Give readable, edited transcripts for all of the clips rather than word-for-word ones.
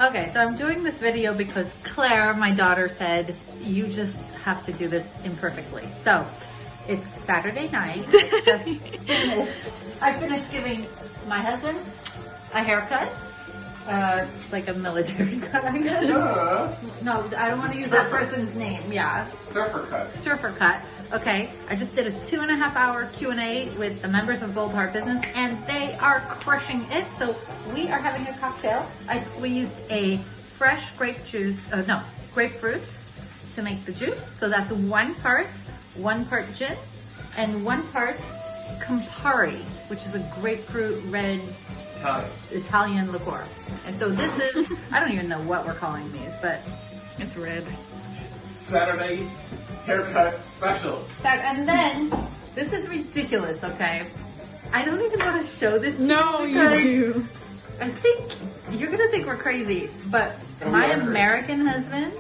Okay, so I'm doing this video because Claire, my daughter, said you just have to do this imperfectly. So it's Saturday night. I finished giving my husband a haircut. Like a military cut, I guess. No, I don't want to use that person's name. Yeah. Surfer cut. Surfer cut. Okay. I just did a 2.5 hour Q&A with the members of Bold Heart Business, and they are crushing it. So we are having a cocktail. I squeezed a fresh grapefruit to make the juice. So that's 1 part gin, and 1 part Campari, which is a grapefruit red Italian liqueur. And so this is, I don't even know what we're calling these, but it's red. Saturday haircut special. And then, this is ridiculous, okay? I don't even want to show this to no, you. No, you do. I think, you're going to think we're crazy, but my American husband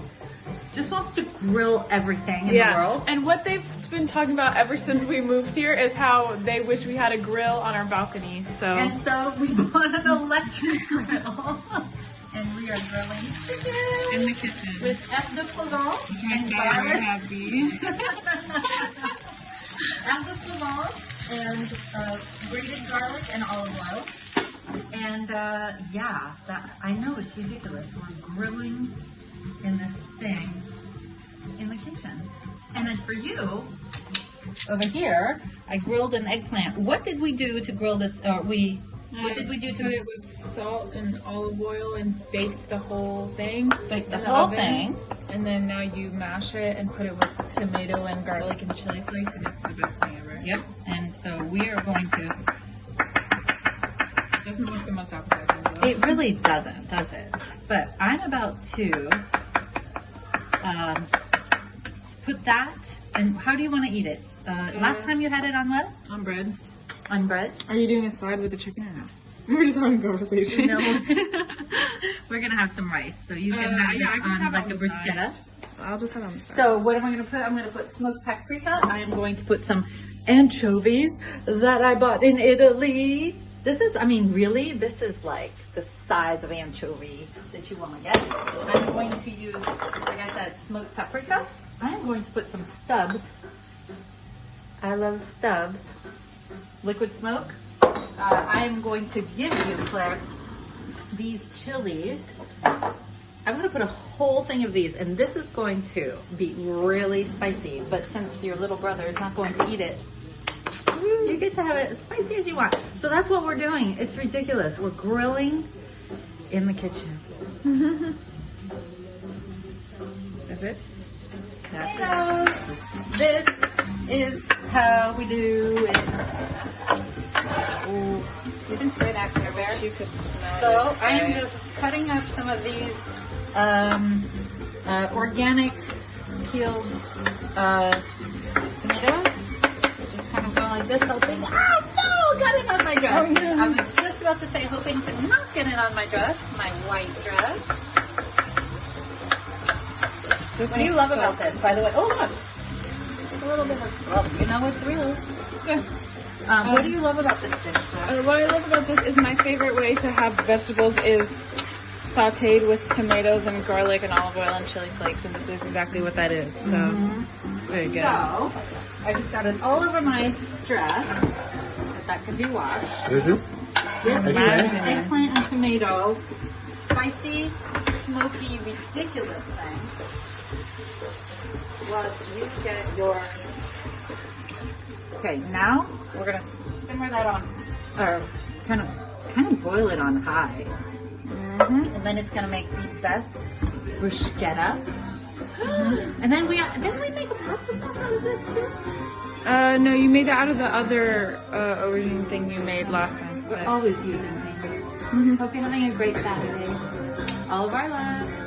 just wants to grill everything in the world. And what they've been talking about ever since we moved here is how they wish we had a grill on our balcony. And so we bought an electric grill. And we are grilling in the kitchen with F de Provence and F de Provence and grated garlic and olive oil. And yeah, I know it's ridiculous. We're grilling in this thing in the kitchen. And then for you, over here, I grilled an eggplant. What did we do to grill this? What did we do to put it with salt and olive oil and baked the whole thing? Bake the whole thing. And then now you mash it and put it with tomato and garlic and chili flakes, and it's the best thing ever. Yep. And so we are going to. It doesn't look the most appetizing, though. It really doesn't, does it? But I'm about to put that. And how do you want to eat it? Last time you had it on what? On bread. On bread? Are you doing a side with the chicken or no? We're just having a conversation. No. We're going to have some rice. So you can have this on like a bruschetta. I'll just have it on the side. So what am I going to put? I'm going to put smoked paprika. I am going to put some anchovies that I bought in Italy. This is, I mean, really, this is like the size of anchovy that you want to get. I'm going to use, like I said, smoked paprika. I'm going to put some stubs. I love stubs. Liquid smoke. I am going to give you, Claire, these chilies. I'm going to put a whole thing of these, and this is going to be really spicy, but since your little brother is not going to eat it, you get to have it as spicy as you want. So that's what we're doing. It's ridiculous. We're grilling in the kitchen. Is it? Potatoes. This is how we do it. Ooh. You can spray that, Claire Bear. You could smell So I am just cutting up some of these organic peeled tomatoes. Just kind of going like this, hoping, ah, no, got it on my dress. Oh, no. I was just about to say, hoping to not get it on my dress, my white dress. What do you love about this, by the way? Oh, look. It's a little bit of, well, you know it's real. What do you love about this dish? What I love about this is my favorite way to have vegetables is sauteed with tomatoes and garlic and olive oil and chili flakes, and this is exactly what that is. So, very good. So, I just got it all over my dress. That could be washed. This is? This is eggplant and tomato, spicy, smoky, ridiculous thing. What you get your... Okay, now we're gonna simmer that on, or kind of boil it on high, and then it's gonna make the best bruschetta. And then we make a pasta sauce out of this too. No, you made that out of the other aubergine thing you made last time. We're always using things. Hope you're having a great Saturday. All of our love.